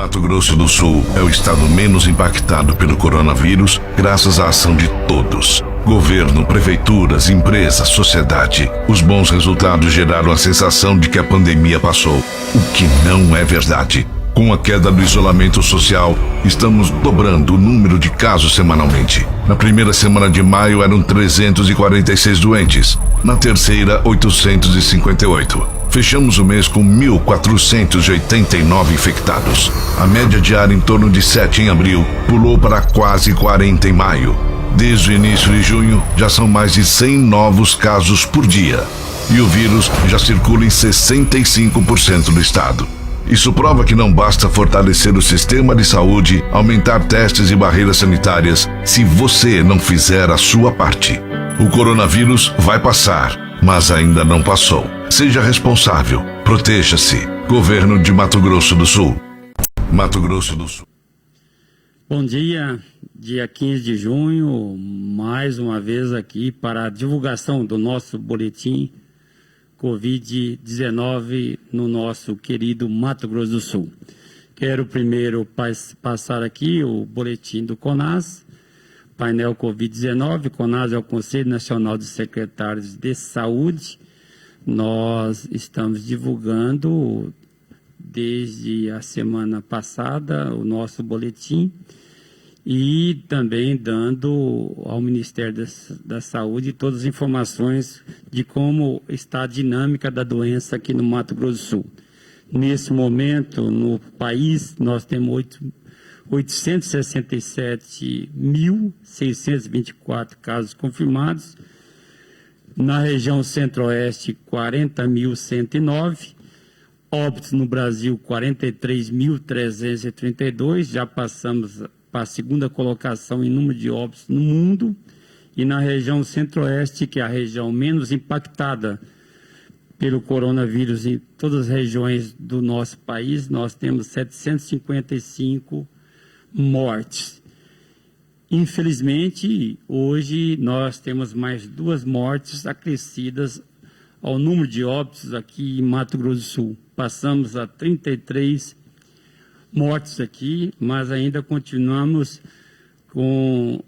Mato Grosso do Sul é o estado menos impactado pelo coronavírus, graças à ação de todos. Governo, prefeituras, empresas, sociedade. Os bons resultados geraram a sensação de que a pandemia passou, o que não é verdade. Com a queda do isolamento social, estamos dobrando o número de casos semanalmente. Na primeira semana de maio eram 346 doentes, na terceira 858. Fechamos o mês com 1.489 infectados. A média diária em torno de 7 em abril pulou para quase 40 em maio. Desde o início de junho, já são mais de 100 novos casos por dia. E o vírus já circula em 65% do estado. Isso prova que não basta fortalecer o sistema de saúde, aumentar testes e barreiras sanitárias, se você não fizer a sua parte. O coronavírus vai passar, mas ainda não passou. Seja responsável. Proteja-se. Governo de Mato Grosso do Sul. Mato Grosso do Sul. Bom dia, dia 15 de junho, mais uma vez aqui para a divulgação do nosso boletim Covid-19 no nosso querido Mato Grosso do Sul. Quero primeiro passar aqui o boletim do CONAS, painel Covid-19. CONAS é o Conselho Nacional de Secretários de Saúde. Nós estamos divulgando desde a semana passada o nosso boletim e também dando ao Ministério da Saúde todas as informações de como está a dinâmica da doença aqui no Mato Grosso do Sul. Nesse momento, no país, nós temos 867.624 casos confirmados. Na região centro-oeste, 40.109. Óbitos no Brasil, 43.332. Já passamos para a segunda colocação em número de óbitos no mundo. E na região centro-oeste, que é a região menos impactada pelo coronavírus em todas as regiões do nosso país, nós temos 755 mortes. Infelizmente, hoje nós temos mais 2 mortes acrescidas ao número de óbitos aqui em Mato Grosso do Sul. Passamos a 33 mortes aqui, mas ainda continuamos com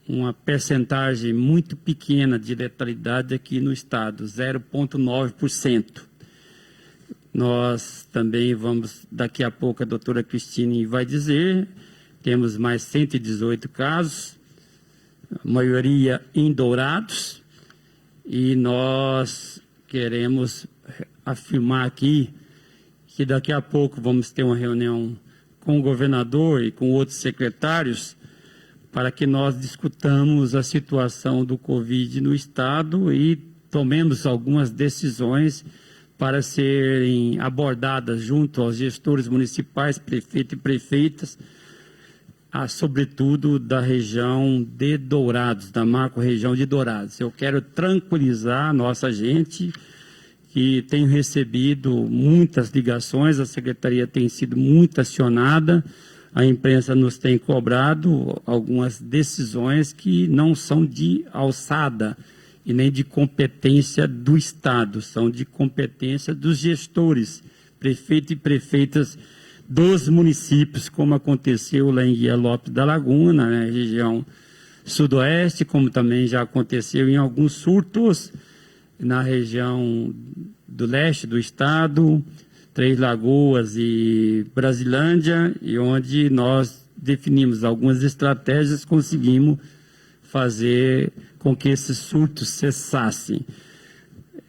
uma percentagem muito pequena de letalidade aqui no estado, 0,9%. Nós também vamos, daqui a pouco a doutora Cristine vai dizer, temos mais 118 casos, a maioria em Dourados, e nós queremos afirmar aqui que daqui a pouco vamos ter uma reunião com o governador e com outros secretários para que nós discutamos a situação do Covid no estado e tomemos algumas decisões para serem abordadas junto aos gestores municipais, prefeitos e prefeitas, sobretudo da região de Dourados, da macro-região de Dourados. Eu quero tranquilizar a nossa gente, que tem recebido muitas ligações, a secretaria tem sido muito acionada, a imprensa nos tem cobrado algumas decisões que não são de alçada e nem de competência do Estado, são de competência dos gestores, prefeitos e prefeitas dos municípios, como aconteceu lá em Guia Lopes da Laguna, na região sudoeste, como também já aconteceu em alguns surtos na região do leste do estado, Três Lagoas e Brasilândia, e onde nós definimos algumas estratégias, conseguimos fazer com que esses surtos cessassem.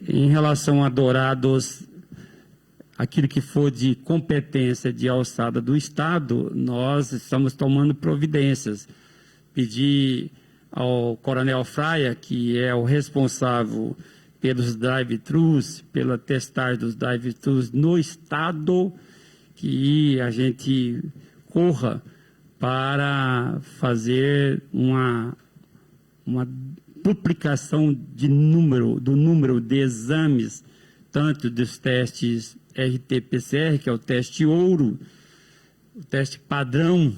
Em relação a Dourados, aquilo que for de competência de alçada do Estado, nós estamos tomando providências. Pedi ao Coronel Fraia, que é o responsável pelos drive-thrus, pela testagem dos drive-thrus no Estado, que a gente corra para fazer uma duplicação do número de exames, tanto dos testes RT-PCR, que é o teste ouro, o teste padrão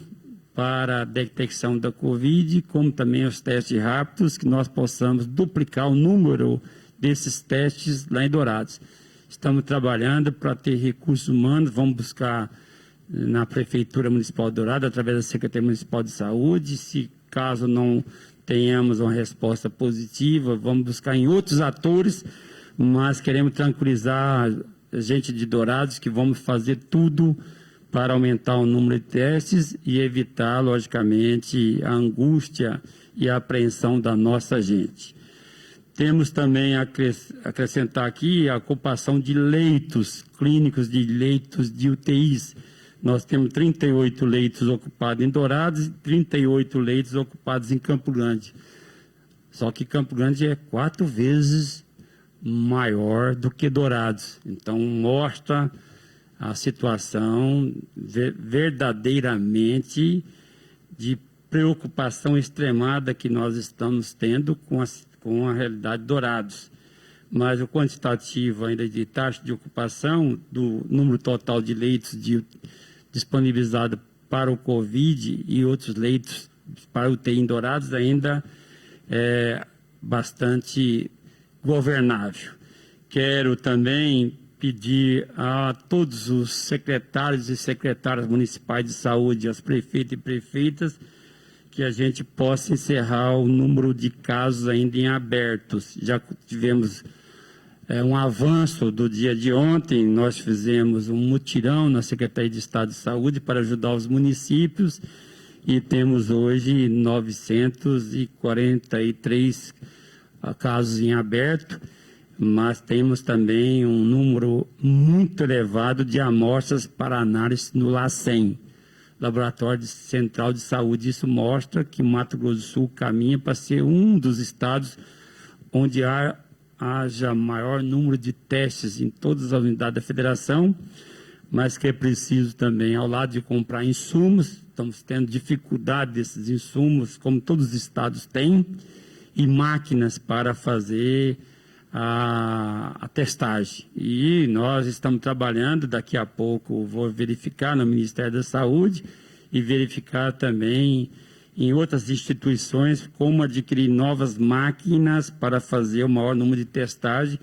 para a detecção da Covid, como também os testes rápidos, que nós possamos duplicar o número desses testes lá em Dourados. Estamos trabalhando para ter recursos humanos, vamos buscar na Prefeitura Municipal de Dourados, através da Secretaria Municipal de Saúde. Se caso não tenhamos uma resposta positiva, vamos buscar em outros atores, mas queremos tranquilizar a gente de Dourados que vamos fazer tudo para aumentar o número de testes e evitar, logicamente, a angústia e a apreensão da nossa gente. Temos também a acrescentar aqui a ocupação de leitos clínicos, de leitos de UTIs. Nós temos 38 leitos ocupados em Dourados e 38 leitos ocupados em Campo Grande. Só que Campo Grande é 4 vezes maior do que Dourados. Então, mostra a situação verdadeiramente de preocupação extremada que nós estamos tendo com a realidade de Dourados. Mas o quantitativo ainda de taxa de ocupação do número total de leitos disponibilizado para o Covid e outros leitos para UTI em Dourados ainda é bastante governável. Quero também pedir a todos os secretários e secretárias municipais de saúde, aos prefeitos e prefeitas, que a gente possa encerrar o número de casos ainda em abertos. Já tivemos um avanço do dia de ontem, nós fizemos um mutirão na Secretaria de Estado de Saúde para ajudar os municípios e temos hoje 943 casos em aberto, mas temos também um número muito elevado de amostras para análise no LACEN, Laboratório Central de Saúde. Isso mostra que Mato Grosso do Sul caminha para ser um dos estados onde haja maior número de testes em todas as unidades da federação, mas que é preciso também, ao lado de comprar insumos, estamos tendo dificuldade desses insumos, como todos os estados têm, e máquinas para fazer a testagem. E nós estamos trabalhando, daqui a pouco vou verificar no Ministério da Saúde e verificar também em outras instituições como adquirir novas máquinas para fazer o maior número de testagem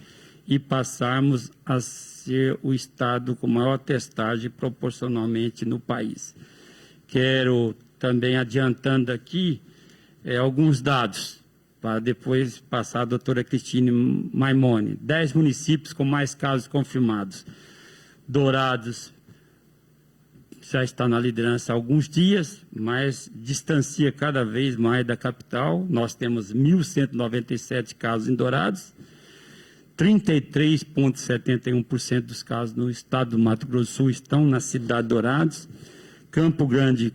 e passarmos a ser o estado com maior testagem proporcionalmente no país. Quero também, adiantando aqui, alguns dados, para depois passar a doutora Cristine Maimone. 10 municípios com mais casos confirmados. Dourados já está na liderança há alguns dias, mas distancia cada vez mais da capital. Nós temos 1.197 casos em Dourados, 33,71% dos casos no estado do Mato Grosso do Sul estão na cidade de Dourados. Campo Grande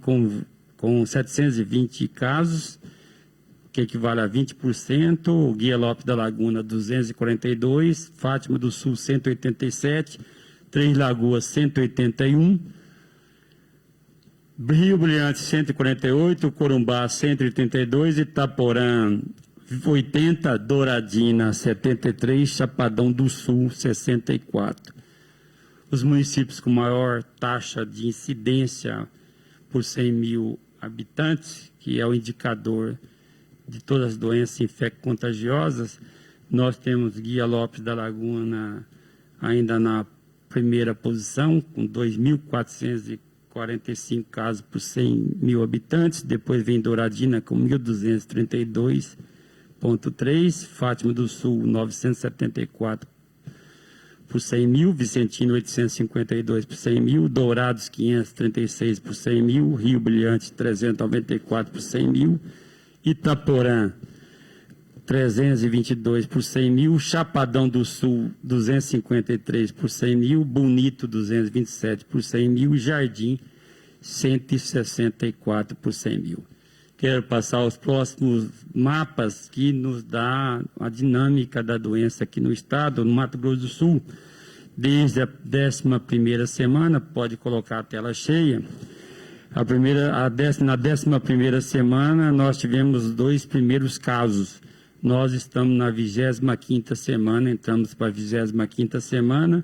com 720 casos, que equivale a 20%, o Guia Lopes da Laguna 242, Fátima do Sul 187, Três Lagoas 181, Rio Brilhante 148, Corumbá 182, Itaporã 80, Douradina 73, Chapadão do Sul 64. Os municípios com maior taxa de incidência por 100 mil habitantes, que é o indicador de todas as doenças infecto-contagiosas, nós temos Guia Lopes da Laguna ainda na primeira posição, com 2.445 casos por 100 mil habitantes, depois vem Douradina com 1.232,3, Fátima do Sul 974 por 100 mil, Vicentino 852 por 100 mil, Dourados 536 por 100 mil, Rio Brilhante 394 por 100 mil, Itaporã 322 por 100 mil, Chapadão do Sul 253 por 100 mil, Bonito 227 por 100 mil e Jardim 164 por 100 mil. Quero passar aos próximos mapas que nos dá a dinâmica da doença aqui no estado, no Mato Grosso do Sul, desde a 11ª semana, pode colocar a tela cheia. Na 11ª semana, nós tivemos 2 primeiros casos. Nós estamos na 25ª semana, entramos para a 25ª semana,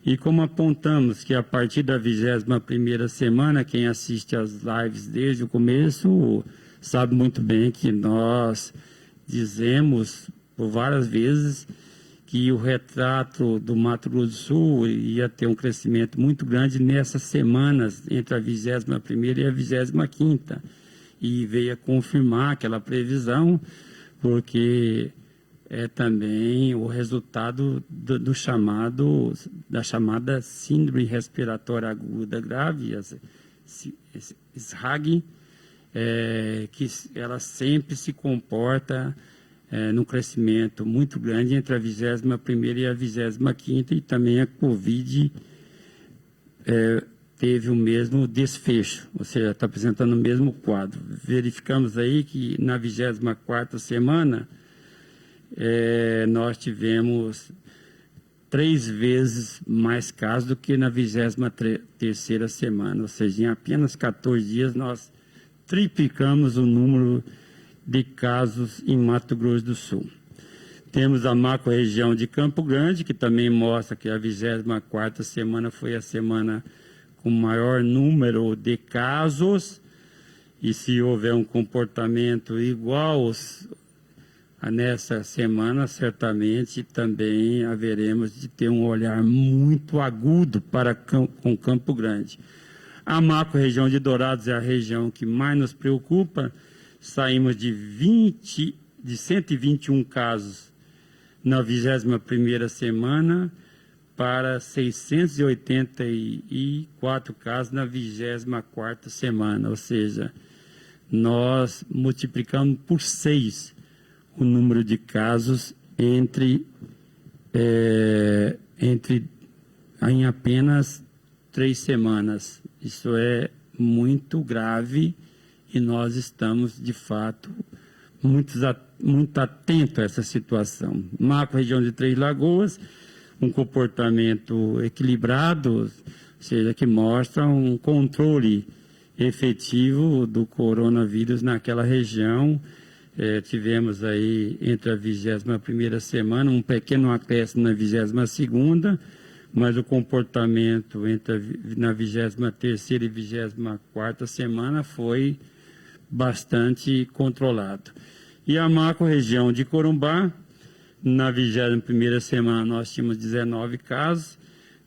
e como apontamos que a partir da 21ª semana, quem assiste às lives desde o começo sabe muito bem que nós dizemos por várias vezes que o retrato do Mato Grosso do Sul ia ter um crescimento muito grande nessas semanas, entre a 21ª e a 25ª. E veio a confirmar aquela previsão, porque é também o resultado da chamada síndrome respiratória aguda grave, SRAG, que ela sempre se comporta num crescimento muito grande entre a 21ª e a 25ª, e também a Covid teve o mesmo desfecho, ou seja, está apresentando o mesmo quadro. Verificamos aí que na 24ª semana nós tivemos 3 vezes mais casos do que na 23ª semana, ou seja, em apenas 14 dias nós triplicamos o número de casos em Mato Grosso do Sul. Temos a macro-região de Campo Grande, que também mostra que a 24ª semana foi a semana com maior número de casos, e se houver um comportamento igual nessa semana, certamente também haveremos de ter um olhar muito agudo com Campo Grande. A macro-região de Dourados é a região que mais nos preocupa. Saímos de 121 casos na 21ª semana para 684 casos na 24ª semana, ou seja, nós multiplicamos por 6 o número de casos em apenas 3 semanas. Isso é muito grave e nós estamos, de fato, muito atentos a essa situação. Macro-região de Três Lagoas, um comportamento equilibrado, ou seja, que mostra um controle efetivo do coronavírus naquela região. Tivemos aí, entre a 21ª semana, um pequeno acréscimo na 22ª, mas o comportamento na 23ª e 24ª semana foi bastante controlado. E a macro-região de Corumbá, na 21ª semana nós tínhamos 19 casos,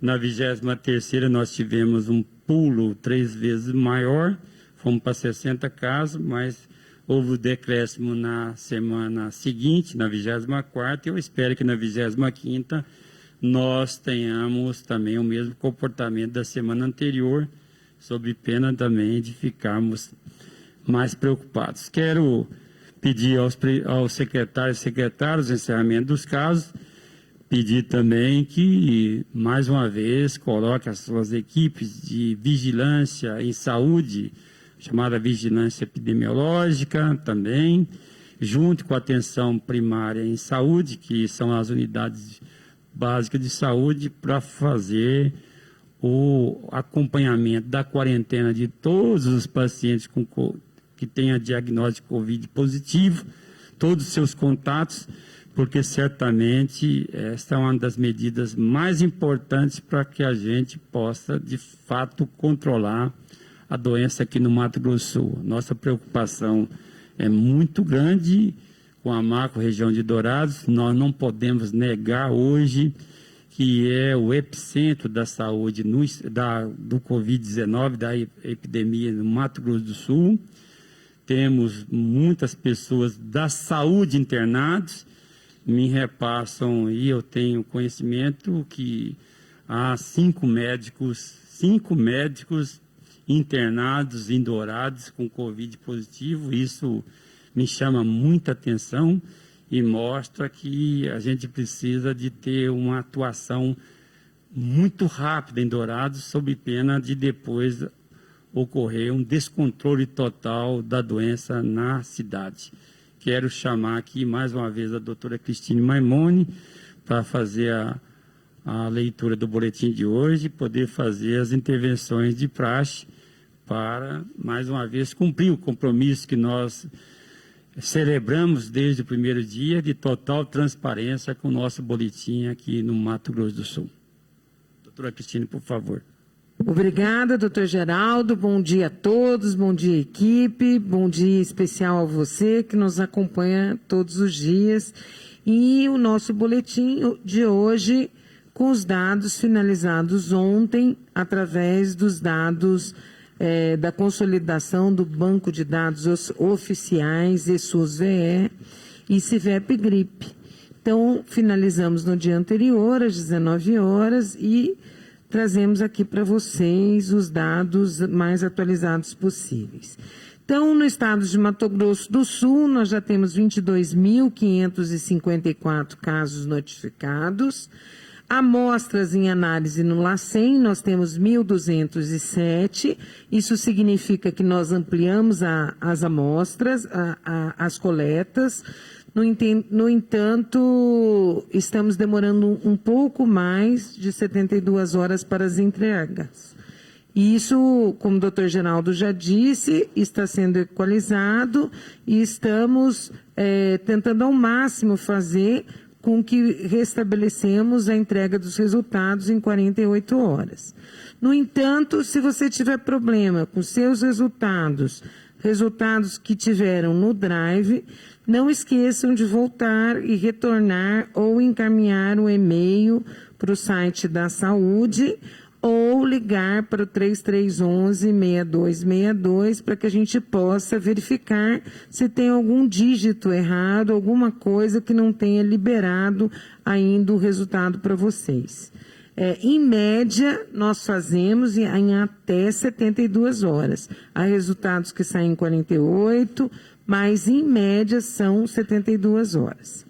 na 23ª nós tivemos um pulo 3 vezes maior, fomos para 60 casos, mas houve o decréscimo na semana seguinte, na 24ª, e eu espero que na 25ª nós tenhamos também o mesmo comportamento da semana anterior, sob pena também de ficarmos mais preocupados. Quero pedir aos secretários e secretários o encerramento dos casos, pedir também que, mais uma vez, coloque as suas equipes de vigilância em saúde, chamada vigilância epidemiológica também, junto com a atenção primária em saúde, que são as unidades básicas de saúde, para fazer o acompanhamento da quarentena de todos os pacientes que tenham diagnóstico de Covid positivo, todos os seus contatos, porque certamente esta é uma das medidas mais importantes para que a gente possa, de fato, controlar a doença aqui no Mato Grosso do Sul. Nossa preocupação é muito grande com a macro-região de Dourados. Nós não podemos negar hoje que é o epicentro da saúde do Covid-19, da epidemia no Mato Grosso do Sul. Temos muitas pessoas da saúde internadas, me repassam, e eu tenho conhecimento que há 5 médicos internados em Dourados com Covid positivo. Isso me chama muita atenção e mostra que a gente precisa de ter uma atuação muito rápida em Dourados, sob pena de depois ocorrer um descontrole total da doença na cidade. Quero chamar aqui mais uma vez a doutora Cristine Maimone para fazer a leitura do boletim de hoje, poder fazer as intervenções de praxe para, mais uma vez, cumprir o compromisso que nós celebramos desde o primeiro dia de total transparência com o nosso boletim aqui no Mato Grosso do Sul. Doutora Cristine, por favor. Obrigada, doutor Geraldo. Bom dia a todos, bom dia, equipe. Bom dia especial a você que nos acompanha todos os dias E o nosso boletim de hoje, com os dados finalizados ontem, através dos dados da consolidação do Banco de Dados Oficiais, ESUS-VE e CIVEP-GRIP. Então, finalizamos no dia anterior, às 19 horas, e trazemos aqui para vocês os dados mais atualizados possíveis. Então, no estado de Mato Grosso do Sul, nós já temos 22.554 casos notificados. Amostras em análise no LACEN, nós temos 1.207. Isso significa que nós ampliamos as amostras, as coletas. No entanto, estamos demorando um pouco mais de 72 horas para as entregas. Isso, como o doutor Geraldo já disse, está sendo equalizado e estamos tentando ao máximo fazer com que restabelecemos a entrega dos resultados em 48 horas. No entanto, se você tiver problema com seus resultados que tiveram no Drive, não esqueçam de voltar e retornar ou encaminhar um e-mail para o site da saúde ou ligar para o 3311-6262 para que a gente possa verificar se tem algum dígito errado, alguma coisa que não tenha liberado ainda o resultado para vocês. Em média, nós fazemos em até 72 horas. Há resultados que saem em 48, mas em média são 72 horas.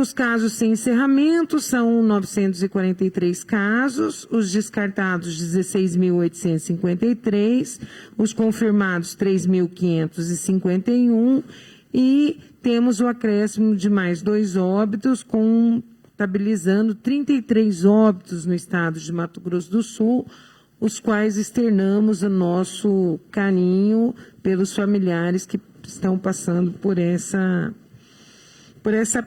Os casos sem encerramento são 943 casos, os descartados 16.853, os confirmados 3.551 e temos o acréscimo de mais 2 óbitos, contabilizando 33 óbitos no estado de Mato Grosso do Sul, os quais externamos o nosso carinho pelos familiares que estão passando por essa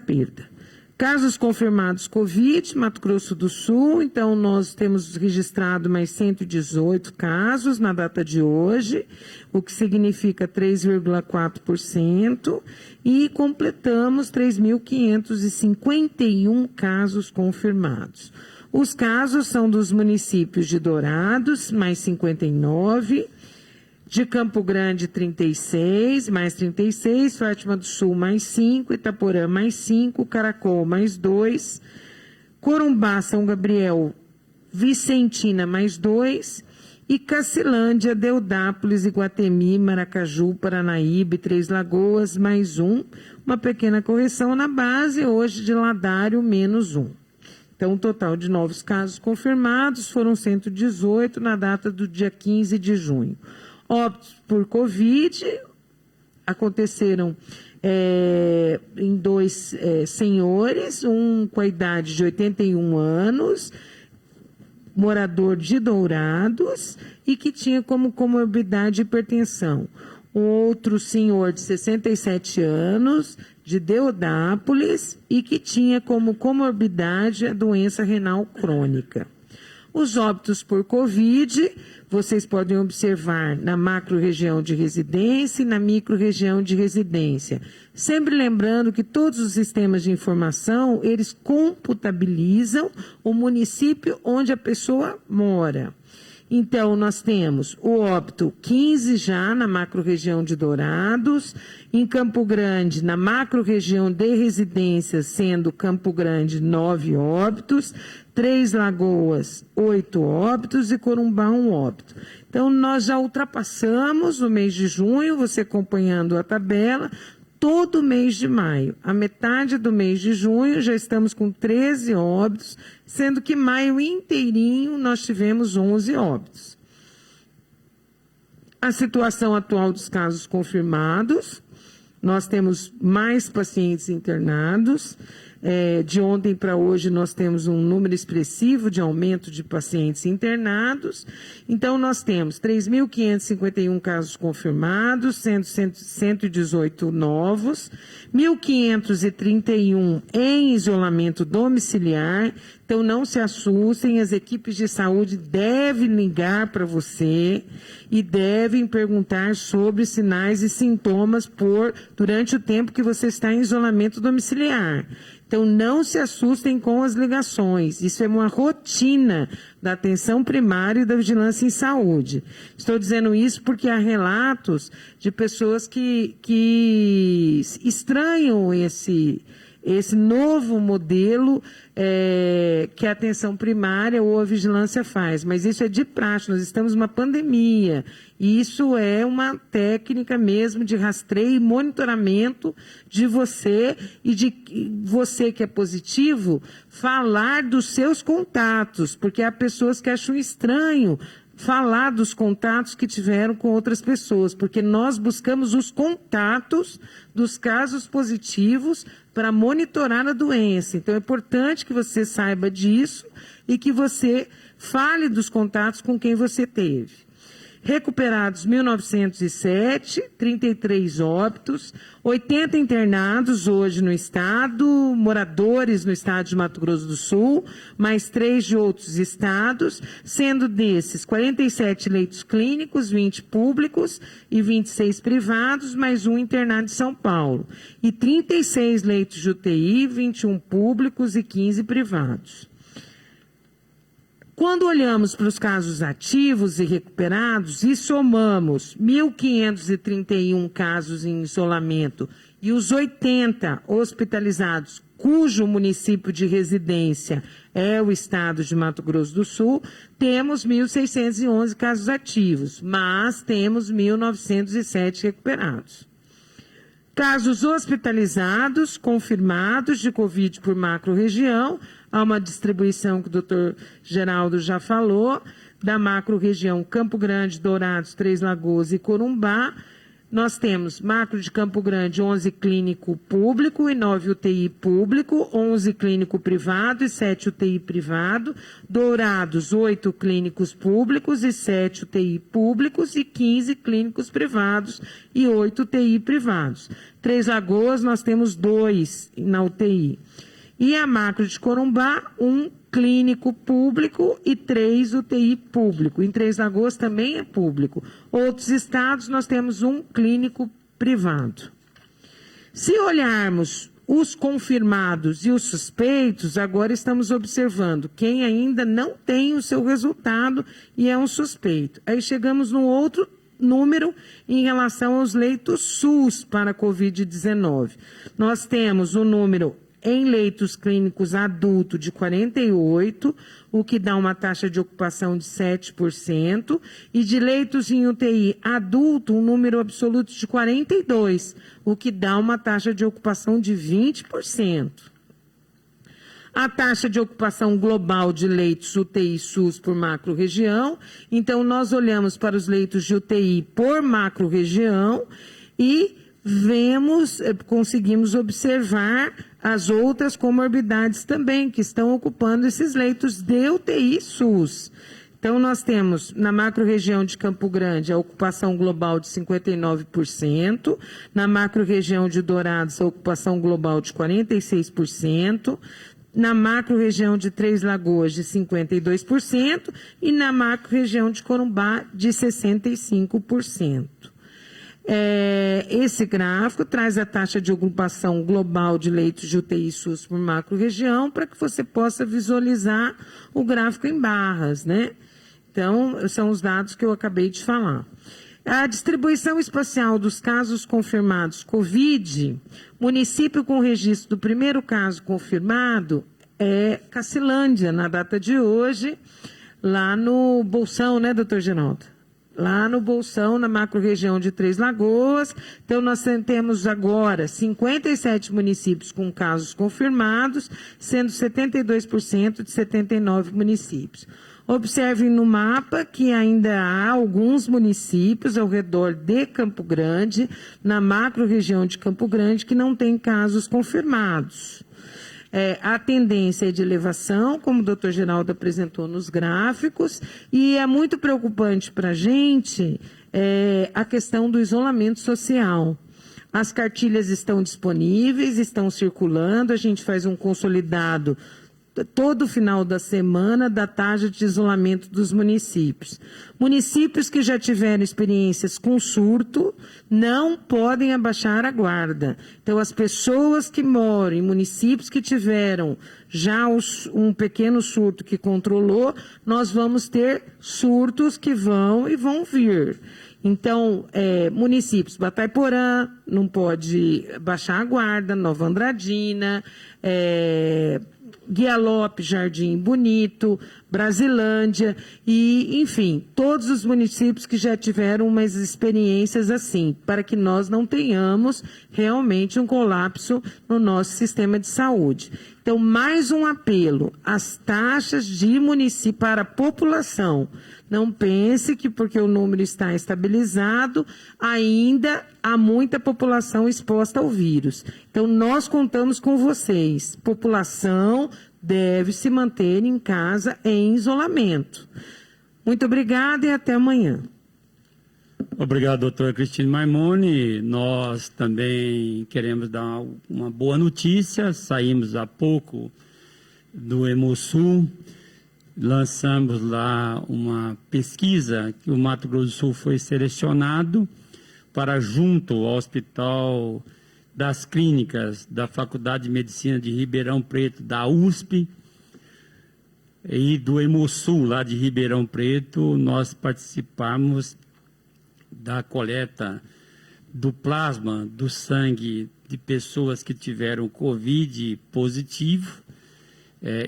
perda. Casos confirmados Covid, Mato Grosso do Sul, então nós temos registrado mais 118 casos na data de hoje, o que significa 3,4%, e completamos 3.551 casos confirmados. Os casos são dos municípios de Dourados, mais 59, de Campo Grande, 36, mais 36, Fátima do Sul, mais 5, Itaporã, mais 5, Caracol, mais 2, Corumbá, São Gabriel, Vicentina, mais 2, e Cacilândia, Deodápolis, Iguatemi, Maracaju, Paranaíba e Três Lagoas, mais 1, uma pequena correção na base, hoje de Ladário, menos 1. Então, o total de novos casos confirmados foram 118 na data do dia 15 de junho. Óbitos por Covid aconteceram em 2 senhores, um com a idade de 81 anos, morador de Dourados e que tinha como comorbidade hipertensão. Outro senhor de 67 anos, de Deodápolis, e que tinha como comorbidade a doença renal crônica. Os óbitos por Covid, vocês podem observar na macro-região de residência e na micro-região de residência. Sempre lembrando que todos os sistemas de informação, eles computabilizam o município onde a pessoa mora. Então, nós temos o óbito 15 já na macro-região de Dourados, em Campo Grande, na macro-região de residências, sendo Campo Grande 9 óbitos, Três Lagoas 8 óbitos e Corumbá 1 óbito. Então, nós já ultrapassamos o mês de junho, você acompanhando a tabela, todo mês de maio. A metade do mês de junho já estamos com 13 óbitos, sendo que maio inteirinho nós tivemos 11 óbitos. A situação atual dos casos confirmados, nós temos mais pacientes internados, de ontem para hoje nós temos um número expressivo de aumento de pacientes internados. Então, nós temos 3.551 casos confirmados, sendo 118 novos, 1.531 em isolamento domiciliar. Então, não se assustem, as equipes de saúde devem ligar para você e devem perguntar sobre sinais e sintomas durante o tempo que você está em isolamento domiciliar. Então, não se assustem com as ligações. Isso é uma rotina da atenção primária e da vigilância em saúde. Estou dizendo isso porque há relatos de pessoas que estranham esse novo modelo que a atenção primária ou a vigilância faz. Mas isso é de praxe, nós estamos numa pandemia. E isso é uma técnica mesmo de rastreio e monitoramento de você e de você que é positivo, falar dos seus contatos, porque há pessoas que acham estranho falar dos contatos que tiveram com outras pessoas, porque nós buscamos os contatos dos casos positivos para monitorar a doença. Então, é importante que você saiba disso e que você fale dos contatos com quem você teve. Recuperados 1.907, 33 óbitos, 80 internados hoje no estado, moradores no estado de Mato Grosso do Sul, mais 3 de outros estados, sendo desses 47 leitos clínicos, 20 públicos e 26 privados, mais um internado de São Paulo. E 36 leitos de UTI, 21 públicos e 15 privados. Quando olhamos para os casos ativos e recuperados e somamos 1.531 casos em isolamento e os 80 hospitalizados, cujo município de residência é o estado de Mato Grosso do Sul, temos 1.611 casos ativos, mas temos 1.907 recuperados. Casos hospitalizados, confirmados de Covid por macro-região, há uma distribuição que o doutor Geraldo já falou, da macro-região Campo Grande, Dourados, Três Lagoas e Corumbá. Nós temos macro de Campo Grande, 11 clínico público e 9 UTI público, 11 clínico privado e 7 UTI privado. Dourados, 8 clínicos públicos e 7 UTI públicos e 15 clínicos privados e 8 UTI privados. Três Lagoas, nós temos 2 na UTI. E a macro de Corumbá, 1 clínico público e 3 UTI público. Em Três Lagoas também é público. Outros estados, nós temos 1 clínico privado. Se olharmos os confirmados e os suspeitos, agora estamos observando quem ainda não tem o seu resultado e é um suspeito. Aí chegamos num outro número em relação aos leitos SUS para a Covid-19. Nós temos o número em leitos clínicos adulto de 48, o que dá uma taxa de ocupação de 7%, e de leitos em UTI adulto, um número absoluto de 42, o que dá uma taxa de ocupação de 20%. A taxa de ocupação global de leitos UTI SUS por macro-região, então nós olhamos para os leitos de UTI por macro-região e conseguimos observar as outras comorbidades também, que estão ocupando esses leitos de UTI SUS. Então, nós temos, na macro-região de Campo Grande, a ocupação global de 59%, na macro-região de Dourados, a ocupação global de 46%, na macro-região de Três Lagoas, de 52%, e na macro-região de Corumbá, de 65%. Esse gráfico traz a taxa de ocupação global de leitos de UTI SUS por macro-região para que você possa visualizar o gráfico em barras, né? Então, são os dados que eu acabei de falar. A distribuição espacial dos casos confirmados COVID, município com registro do primeiro caso confirmado é Cacilândia, na data de hoje, lá no Bolsão, né, doutor Geraldo? Lá no Bolsão, na macro-região de Três Lagoas. Então, nós temos agora 57 municípios com casos confirmados, sendo 72% de 79 municípios. Observem no mapa que ainda há alguns municípios ao redor de Campo Grande, na macro-região de Campo Grande, que não tem casos confirmados. A tendência é de elevação, como o doutor Geraldo apresentou nos gráficos, e é muito preocupante para a gente a questão do isolamento social. As cartilhas estão disponíveis, estão circulando, a gente faz um consolidado todo final da semana da taxa de isolamento dos municípios. Municípios que já tiveram experiências com surto não podem abaixar a guarda. Então, as pessoas que moram em municípios que tiveram já um pequeno surto que controlou, nós vamos ter surtos que vão e vão vir. Então, municípios, Batayporã não pode baixar a guarda, Nova Andradina, Guialope, Jardim Bonito, Brasilândia e, enfim, todos os municípios que já tiveram umas experiências assim, para que nós não tenhamos realmente um colapso no nosso sistema de saúde. Então, mais um apelo, as taxas de município para a população. Não pense que porque o número está estabilizado, ainda há muita população exposta ao vírus. Então, nós contamos com vocês. População deve se manter em casa em isolamento. Muito obrigada e até amanhã. Obrigado, doutora Cristina Maimone. Nós também queremos dar uma boa notícia. Saímos há pouco do Hemosul. Lançamos lá uma pesquisa que o Mato Grosso do Sul foi selecionado para, junto ao Hospital das Clínicas da Faculdade de Medicina de Ribeirão Preto, da USP, e do Hemosul, lá de Ribeirão Preto, nós participamos da coleta do plasma, do sangue de pessoas que tiveram Covid positivo.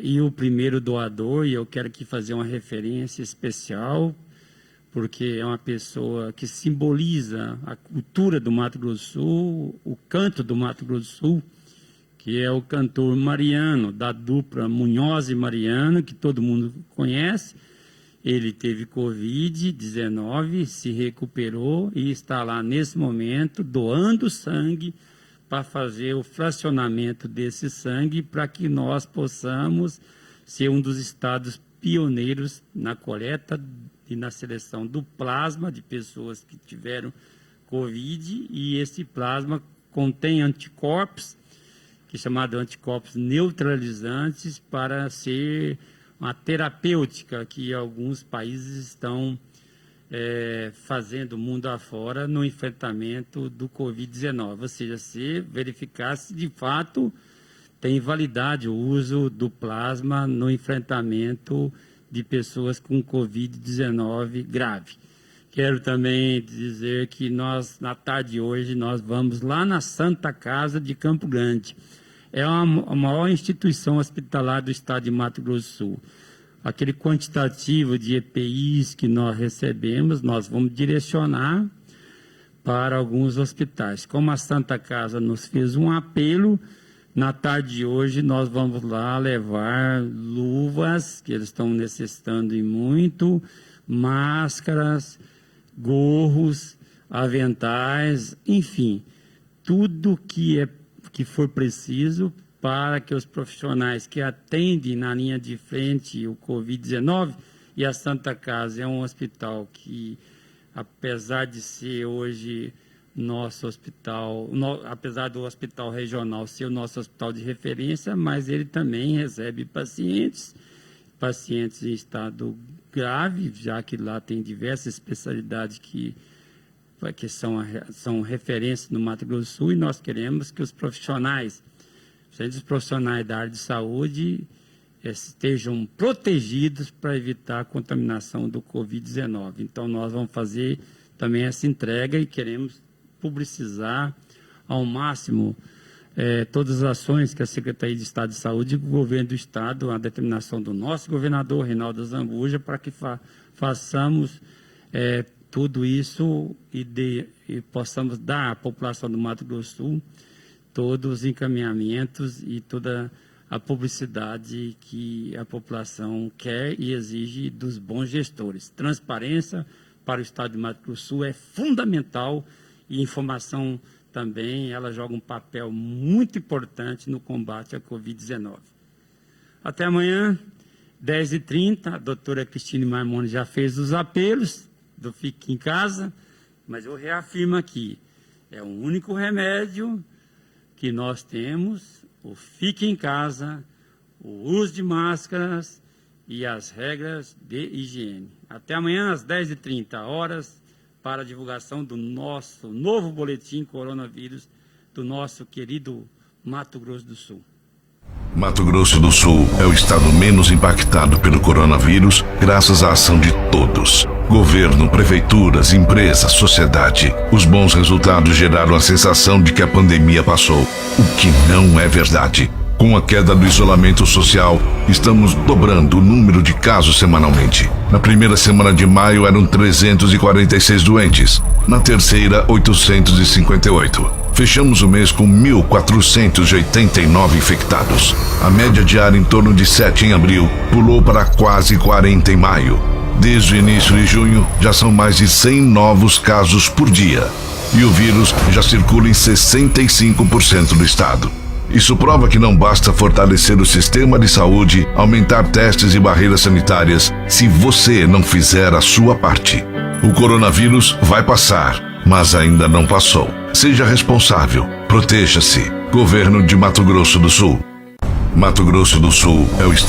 E o primeiro doador, e eu quero aqui fazer uma referência especial, porque é uma pessoa que simboliza a cultura do Mato Grosso do Sul, o canto do Mato Grosso do Sul, que é o cantor Mariano, da dupla Munhoz e Mariano, que todo mundo conhece. Ele teve Covid-19, se recuperou e está lá nesse momento doando sangue para fazer o fracionamento desse sangue para que nós possamos ser um dos estados pioneiros na coleta e na seleção do plasma de pessoas que tiveram Covid, e esse plasma contém anticorpos, que é chamado anticorpos neutralizantes, para ser uma terapêutica que alguns países estão fazendo mundo afora no enfrentamento do Covid-19, ou seja, se verificar se de fato tem validade o uso do plasma no enfrentamento de pessoas com Covid-19 grave. Quero também dizer que nós, na tarde de hoje, nós vamos lá na Santa Casa de Campo Grande. É a maior instituição hospitalar do estado de Mato Grosso do Sul. Aquele quantitativo de EPIs que nós recebemos, nós vamos direcionar para alguns hospitais. Como a Santa Casa nos fez um apelo, na tarde de hoje nós vamos lá levar luvas, que eles estão necessitando e muito, máscaras, gorros, aventais, enfim, tudo que for preciso para que os profissionais que atendem na linha de frente o Covid-19, e a Santa Casa é um hospital que, apesar de ser hoje nosso hospital, apesar do hospital regional ser o nosso hospital de referência, mas ele também recebe pacientes em estado grave, já que lá tem diversas especialidades que são referências no Mato Grosso do Sul, e nós queremos que os profissionais da área de saúde estejam protegidos para evitar a contaminação do Covid-19. Então, nós vamos fazer também essa entrega e queremos publicizar ao máximo todas as ações que a Secretaria de Estado de Saúde e o Governo do Estado, a determinação do nosso governador, Reinaldo Zambuja, para que façamos tudo isso e possamos dar à população do Mato Grosso do Sul todos os encaminhamentos e toda a publicidade que a população quer e exige dos bons gestores. Transparência para o Estado de Mato Grosso do Sul é fundamental, e informação também ela joga um papel muito importante no combate à Covid-19. Até amanhã, 10h30, a doutora Cristine Marmone já fez os apelos do Fique em Casa, mas eu reafirmo aqui, é o único remédio que nós temos, o Fique em Casa, o uso de máscaras e as regras de higiene. Até amanhã, às 10h30, para a divulgação do nosso novo boletim coronavírus do nosso querido Mato Grosso do Sul. Mato Grosso do Sul é o estado menos impactado pelo coronavírus, graças à ação de todos. Governo, prefeituras, empresas, sociedade. Os bons resultados geraram a sensação de que a pandemia passou, o que não é verdade. Com a queda do isolamento social, estamos dobrando o número de casos semanalmente. Na primeira semana de maio eram 346 doentes, na terceira 858. Fechamos o mês com 1.489 infectados. A média diária em torno de 7 em abril pulou para quase 40 em maio. Desde o início de junho, já são mais de 100 novos casos por dia. E o vírus já circula em 65% do estado. Isso prova que não basta fortalecer o sistema de saúde, aumentar testes e barreiras sanitárias, se você não fizer a sua parte. O coronavírus vai passar, mas ainda não passou. Seja responsável, proteja-se. Governo de Mato Grosso do Sul. Mato Grosso do Sul é o estado